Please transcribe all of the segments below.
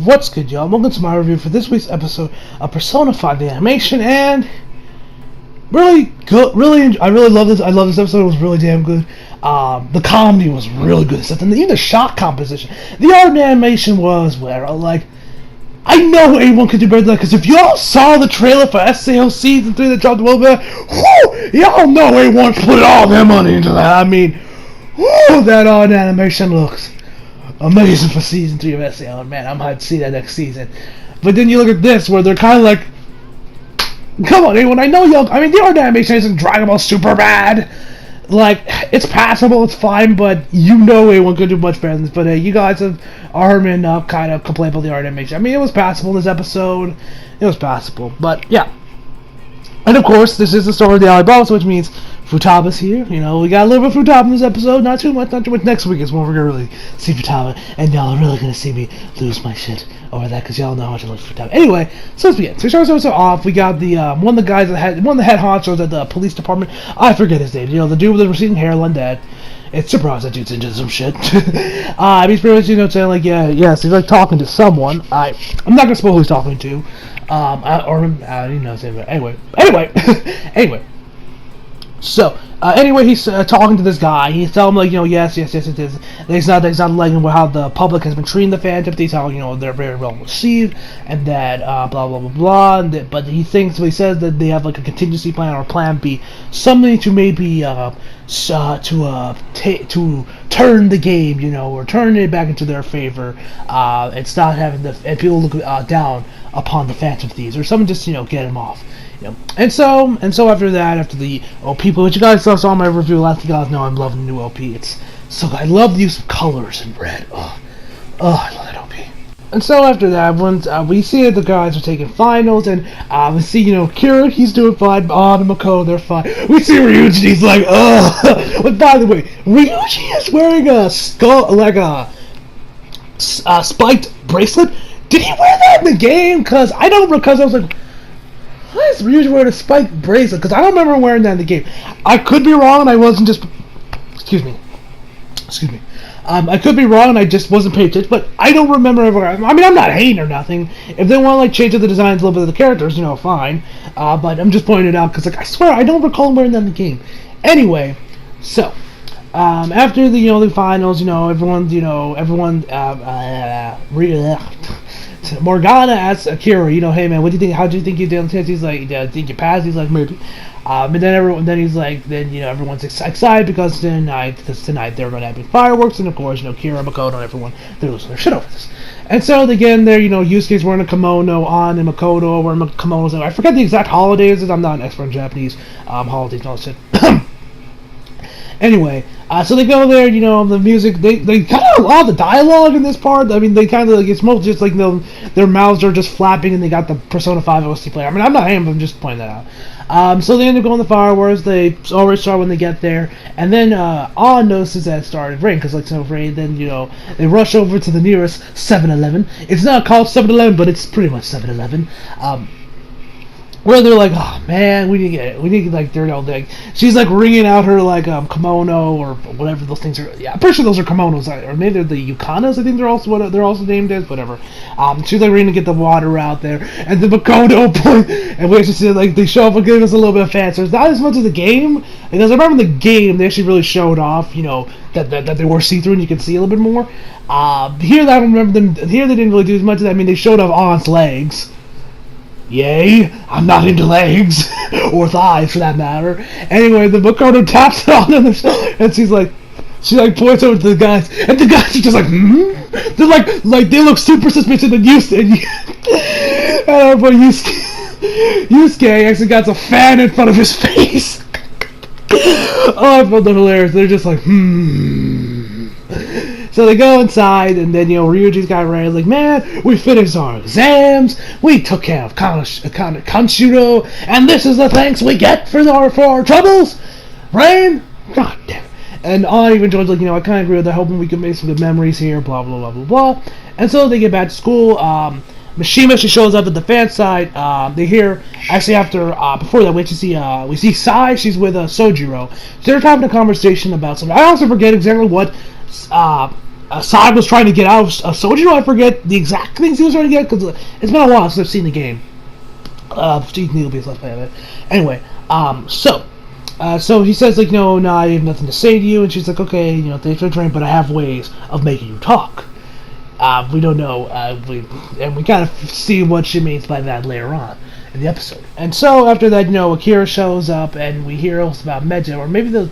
What's good, y'all? Welcome to my review for this week's episode of Persona 5 the animation, and really good. I really love this. I love this episode. It was really damn good. The comedy was really good. And even the shot composition, the art and animation was where I know anyone could do better than that, because if y'all saw the trailer for SAO Season 3 that dropped a little bit, y'all know anyone put all their money into that. I mean, that art and animation looks amazing for Season 3 of SAO, and man, I'm hyped to see that next season. But then you look at this, where they're kind of like, come on, anyone, I know y'all, I mean, the art animation isn't Dragon Ball super bad. Like, it's passable, it's fine, but you know anyone could do much better than this. But you guys have heard me enough kind of complain about the art animation. I mean, it was passable this episode. It was passable, but yeah. And of course, this is the story of the Alibaba, which means Futaba's here. You know, we got a little bit of Futaba in this episode. Not too much. Next week is when we're going to really see Futaba. And y'all are really going to see me lose my shit over that, because y'all know how much I love Futaba. Anyway, so let's begin. So we start off. We got the one of the guys that one of the head honchos at the police department. I forget his name. You know, the dude with the receding hairline that. It's surprised that dude's into some shit. He's pretty much, you know, saying like, yes, he's like talking to someone. I'm not gonna spoil who he's talking to. I don't know. Anyway. So, anyway, he's talking to this guy. He's telling him, like, you know, yes, it is. He's not liking how the public has been treating the Phantom Thieves, how, you know, they're very well received, and that, blah, blah, blah, blah, but he says that they have, like, a contingency plan or plan B, something to maybe, to turn the game, you know, or turn it back into their favor, and stop having and people look, down upon the Phantom Thieves, or something just, you know, get him off. You know. And so after the OP, which you guys saw in my review last, you guys know I'm loving the new OP. It's so good. I love the use of colors in red. I love that OP. And so after that, once we see that the guys are taking finals, and we see, you know, Kira, he's doing fine. And Makoto, they're fine. We see Ryuji, he's like, But by the way, Ryuji is wearing a skull, like a spiked bracelet. Did he wear that in the game? Because I was like, why is Ryuji wearing a spiked bracelet? Because I don't remember wearing that in the game. I could be wrong, and I wasn't just... Excuse me. I could be wrong, and I just wasn't paying attention, but I don't remember ever... I mean, I'm not hating or nothing. If they want to, like, change the designs a little bit of the characters, you know, fine. But I'm just pointing it out, because, like, I swear, I don't recall wearing that in the game. Anyway, so... after the, you know, the finals, you know, Morgana asks Akira, you know, hey man, what do you think? How do you think you did on the test? He's like, I think you passed. He's like, maybe. And then he's like, you know, everyone's excited because tonight they're going to have fireworks, and of course, you know, Kira, Makoto, and everyone, they're losing their shit over this. And so again, there, you know, Yusuke's wearing a kimono, and Makoto wearing kimonos. I forget the exact holidays. I'm not an expert in Japanese holidays and all that shit. Anyway, so they go there, you know, the music, they kind of allow the dialogue in this part. I mean, they kind of, like, it's mostly just like, you know, their mouths are just flapping, and they got the Persona 5 OST player. I mean, I'm not him, I'm just pointing that out. So they end up going to the fireworks. They already start when they get there, and then Ann notices that it started raining, because, like, so rain, then, you know, they rush over to the nearest 7-Eleven. It's not called 7-Eleven, but it's pretty much 7-Eleven. Where they're like, oh man, we need to get like, they're all like, she's like wringing out her like kimono or whatever those things are. Yeah, I'm pretty sure those are kimonos, or maybe they're the yukanas. I think they're also named as, whatever. She's like wringing to get the water out there, and the Makoto point, and we actually see like they show up and give us a little bit of fan. So it's not as much as the game, because I remember in the game they actually really showed off, you know, that they were see-through and you can see a little bit more. Here I don't remember them. Here they didn't really do as much as that. I mean, they showed off Ann's legs. Yay, I'm not into legs, or thighs for that matter. Anyway, the Makoto taps it on them, and she points over to the guys, and the guys are just like, They're like they look super suspicious, and Yusuke actually got a fan in front of his face. I found that hilarious. They're just like, So they go inside, and then, you know, Ryuji's got ready, like, man, we finished our exams, we took care of Kanshiro, and this is the thanks we get for our troubles? Rain? God damn it. And I even joined, like, you know, I kind of agree with that, hoping we can make some good memories here, blah, blah, blah, blah, blah. And so they get back to school. Mishima, she shows up at the fan side. They hear, actually after, before that, we see Sai, she's with Sojiro. So they're having a conversation about something. I also forget exactly what Sai was trying to get out of Sojiro. I forget the exact things he was trying to get because it's been a while since I've seen the game. Steve Nealby's let's play of it. Anyway, so he says like, no, I have nothing to say to you, and she's like, okay, thanks for the drink, but I have ways of making you talk. We don't know, we kind of see what she means by that later on in the episode. And so after that, Akira shows up, and we hear also about Medjed, or maybe the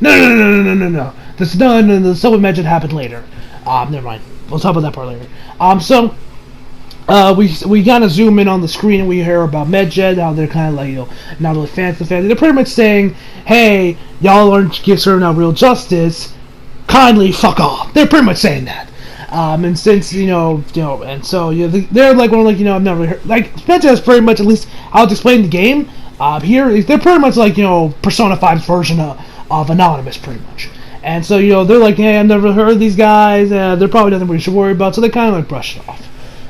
no. The stuff with Medjed happened later. Never mind. We'll talk about that part later. We kind of zoom in on the screen and we hear about Medjed, how they're kind of like, not really fans of the family. They're pretty much saying, hey, y'all aren't serving out real justice, kindly fuck off. They're pretty much saying that. And since, and so, they're like, I've never heard, like, Medjed is pretty much, at least how it's explained in the game, here, they're pretty much like, Persona 5's version of Anonymous, pretty much. And so, they're like, hey, I've never heard of these guys, they're probably nothing we should worry about, so they kind of like brush it off.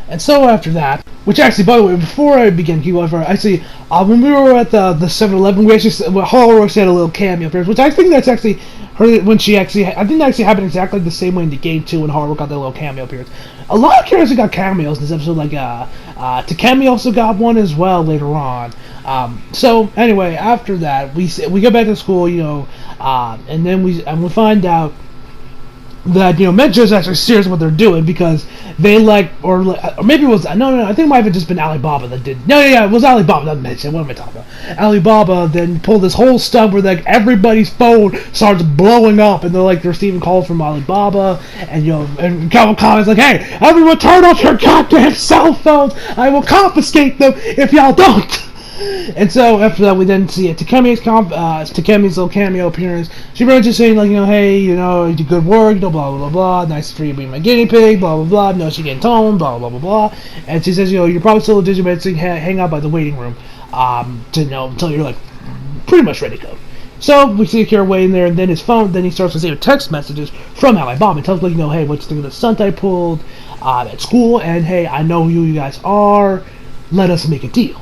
And so after that, which actually, by the way, before I begin, actually, when we were at the 7-Eleven, we actually, Horror had a little cameo appearance, which I think that's actually her, when she actually, I think that actually happened exactly the same way in the game too, when Horror got that little cameo appearance. A lot of characters got cameos in this episode, like, Takemi also got one as well later on. So anyway, after that, we get back to school, and then we find out that Medjed is actually serious what they're doing because they or maybe it was I think it might have just been Alibaba that did it was Alibaba, not Medjed. What am I talking about? Alibaba then pulled this whole stunt where like everybody's phone starts blowing up and they're like receiving calls from Alibaba and and comments like, hey, everyone turn off your goddamn cell phones, I will confiscate them if y'all don't. And so after that, we then see Takemi's little cameo appearance. She pretty much just saying like, hey, you did good work, blah blah blah. Nice for you being my guinea pig, blah blah blah. No, she getting toned, blah blah blah blah. And she says, you're probably still a Digimon, so you can hang out by the waiting room, until you're like pretty much ready to go. So we see Akira waiting there, and then his phone. Then he starts to receive text messages from Alibaba and tells like, hey, what's the stunt I pulled at school, and hey, I know who you guys are. Let us make a deal.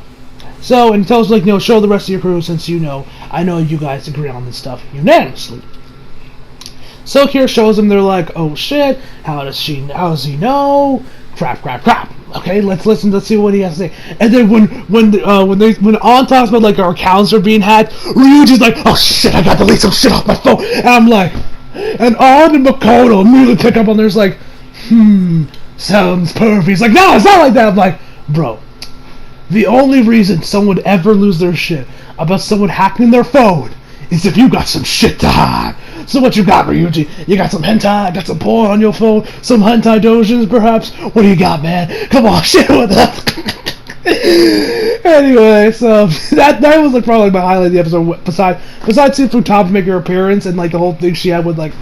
So, and he tells like, show the rest of your crew since I know you guys agree on this stuff unanimously. So Akira shows them, they're like, oh shit, how does he know? Crap. Okay, let's see what he has to say. And then when On talks about like our accounts are being hacked, Ryuji's like, oh shit, I got to delete some shit off my phone. And I'm like, and On and Makoto immediately pick up on there's like, sounds perfect. He's like, no, it's not like that. I'm like, bro. The only reason someone would ever lose their shit about someone hacking their phone is if you got some shit to hide. So what you got, Ryuji? You got some hentai? Got some porn on your phone? Some hentai dojins, perhaps? What do you got, man? Come on, shit with that. Anyway, so that was like probably my highlight of the episode. Besides seeing Futaba make her appearance and like the whole thing she had with like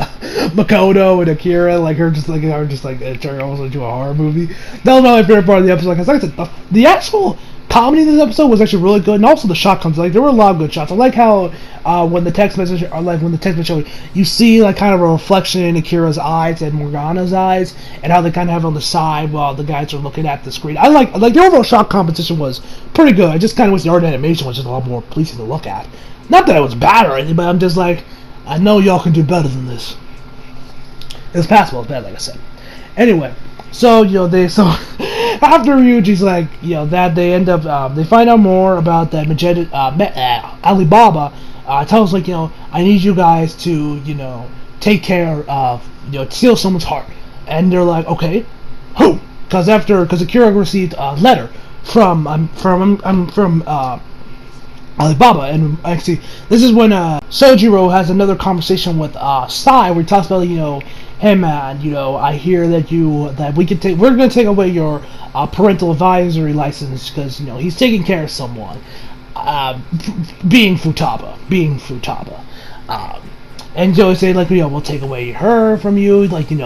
Makoto and Akira, like her just turning almost into a horror movie. That was my favorite part of the episode. Because like I said, the actual comedy in this episode was actually really good, and also the shot comes like there were a lot of good shots. I like how when the text message you see like kind of a reflection in Akira's eyes and Morgana's eyes, and how they kind of have on the side while the guys are looking at the screen. I like the overall shot composition was pretty good. I just kind of wish the art animation was just a lot more pleasing to look at. Not that it was bad or anything, but I'm just like, I know y'all can do better than this. It's passable, it's bad, like I said. Anyway. So, after Ryuji's like, that they end up, they find out more about that Alibaba, tells like, I need you guys to, take care of, steal someone's heart. And they're like, okay, who? Because Akira received a letter from Alibaba, and actually, this is when, Sojiro has another conversation with, Sai, where he talks about, hey man, I hear that we're gonna take away your parental advisory license because he's taking care of someone, being Futaba, and Joey say like we'll take away her from you, like you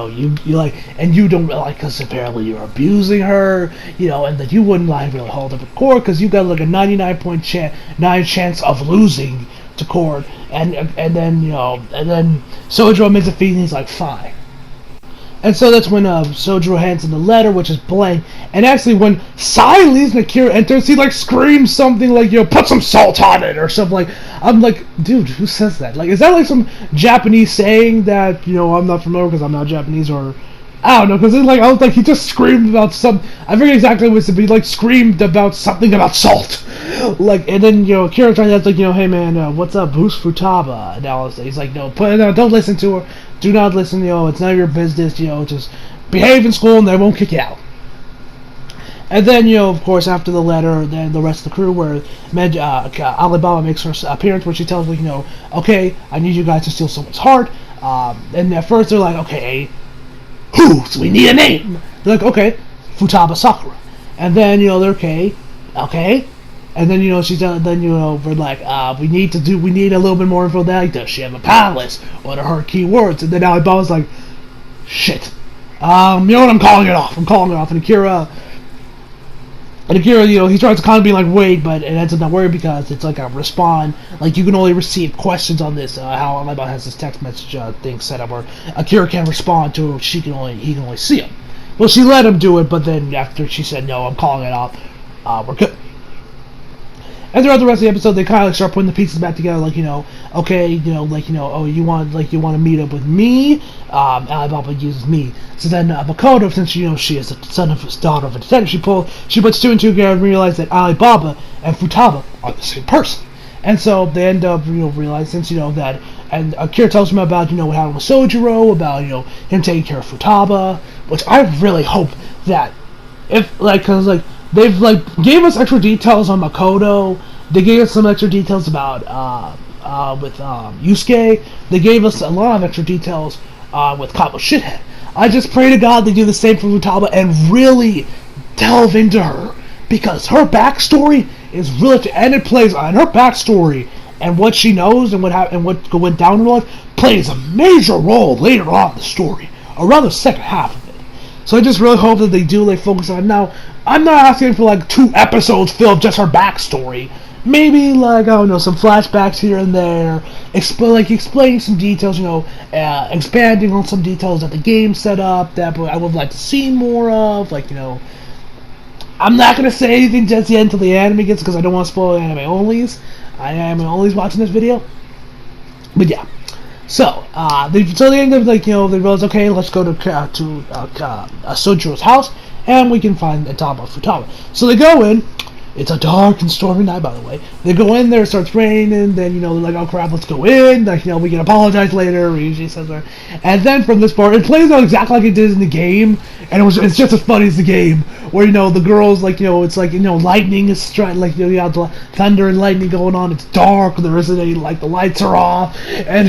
like, and you don't like because apparently you're abusing her, and that you wouldn't like really hold up a court because you got like a 99.9 chance of losing to court, and then Sojiro makes a fee and he's like fine. And so that's when Sojiro hands in the letter, which is blank. And actually, when Sai leaves and Akira enters, he like screams something like, put some salt on it or something like. I'm like, dude, who says that? Like, is that like some Japanese saying that I'm not familiar because I'm not Japanese, or I don't know, because like I was like, he just screamed about some. I forget exactly what it was, but he like screamed about something about salt. Like, and then Akira trying to like, hey man, what's up, Boost Futaba? And now he's like, no, don't listen to her. Do not listen, it's none of your business, just behave in school and they won't kick you out. And then, of course, after the letter, then the rest of the crew, where Alibaba makes her appearance, where she tells me, okay, I need you guys to steal someone's heart. And at first they're like, okay, who? So we need a name. They're like, okay, Futaba Sakura. And then, they're okay. And then, we're like, we need a little bit more info there. Like, does she have a palace? What are her keywords? And then Alibaba's like, shit. You know what? I'm calling it off. And Akira, he tries to kind of be like, wait, but it ends up not working because it's like a respond. Like, you can only receive questions on this. How Alibaba has this text message thing set up where Akira can't respond to it. He can only see him. Well, she let him do it, but then after she said, no, I'm calling it off, we're good. And throughout the rest of the episode, they kind of like start putting the pieces back together, like, okay, oh, you want to meet up with me? Alibaba uses me. So then Makoto, since she is the daughter of a detective, she puts two and two together and realizes that Alibaba and Futaba are the same person. And so they end up, realizing, since, that, and Akira tells him about, what happened with Sojiro, about, him taking care of Futaba, which I really hope that, because they've gave us extra details on Makoto. They gave us some extra details about with Yusuke. They gave us a lot of extra details with Kabo Shithead. I just pray to God they do the same for Futaba and really delve into her, because her backstory is really, and it plays on her backstory and what she knows and what went down in her life plays a major role later on in the story, around the second half of it. So I just really hope that they do focus on it. Now, I'm not asking for 2 episodes filled just her backstory. Maybe I don't know, some flashbacks here and there, explaining some details, expanding on some details that the game set up that I would like to see more of. I'm not gonna say anything just yet until the anime gets, because I don't want to spoil anime onlys. I am onlys watching this video, but yeah. So, they end up they realize, okay, let's go to Sojiro's house, and we can find the top of Futaba. So they go in. It's a dark and stormy night, by the way. They go in there, it starts raining, then, they're like, oh crap, let's go in. We can apologize later, Ryuji says that. And then from this part, it plays out exactly like it did in the game, and it's just as funny as the game, where, the girls, it's lightning is striking, you have the thunder and lightning going on, it's dark, there isn't any, the lights are off, and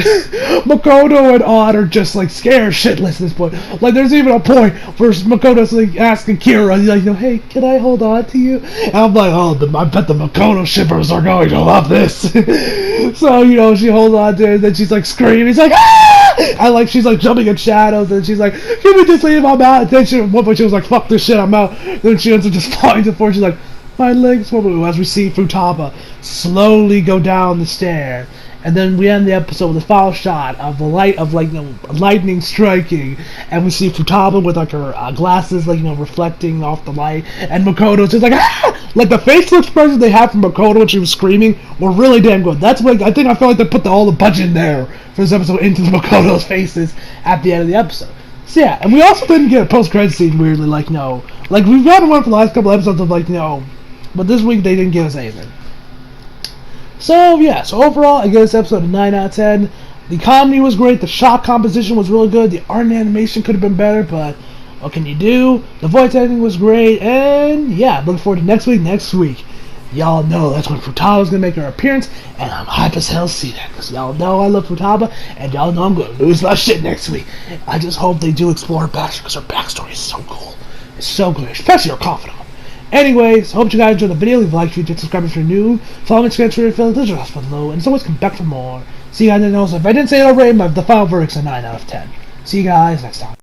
Makoto and Odd are just, scared shitless at this point. There's even a point where Makoto's, asking Kira, hey, can I hold on to you? And I'm like, oh, I bet the Makoto shippers are going to love this. So, she holds on to it, and then she's screaming. He's like, ah! And she's jumping in shadows, and she's like, can we just leave? I'm out. And then at one point she was like, fuck this shit, I'm out. Then she ends up just falling to the floor. She's like, my legs wobble, as we see Futaba slowly go down the stair. And then we end the episode with a final shot of the lightning striking, and we see Futaba with her glasses reflecting off the light, and Makoto's just ah! The facial expressions they had from Makoto when she was screaming were really damn good. That's I felt like they put all the budget in there for this episode into the Makoto's faces at the end of the episode. So yeah, and we also didn't get a post-credit scene weirdly, we've gotten one for the last couple episodes of but this week they didn't give us anything. So yeah, so overall I give this episode a 9 out of 10. The comedy was great, the shot composition was really good, the art and animation could have been better, but what can you do? The voice acting was great, and yeah, looking forward to next week. Y'all know that's when Futaba's gonna make her appearance, and I'm hype as hell to see that, because y'all know I love Futaba, and y'all know I'm gonna lose my shit next week. I just hope they do explore her backstory, because her backstory is so cool. It's so good, especially her confidant. Anyways, hope you guys enjoyed the video. Leave a like, subscribe if you're new. Follow me, subscribe if you're below, and as always, come back for more. See you guys in the next. If I didn't say it already, the final verdict's a 9 out of 10. See you guys next time.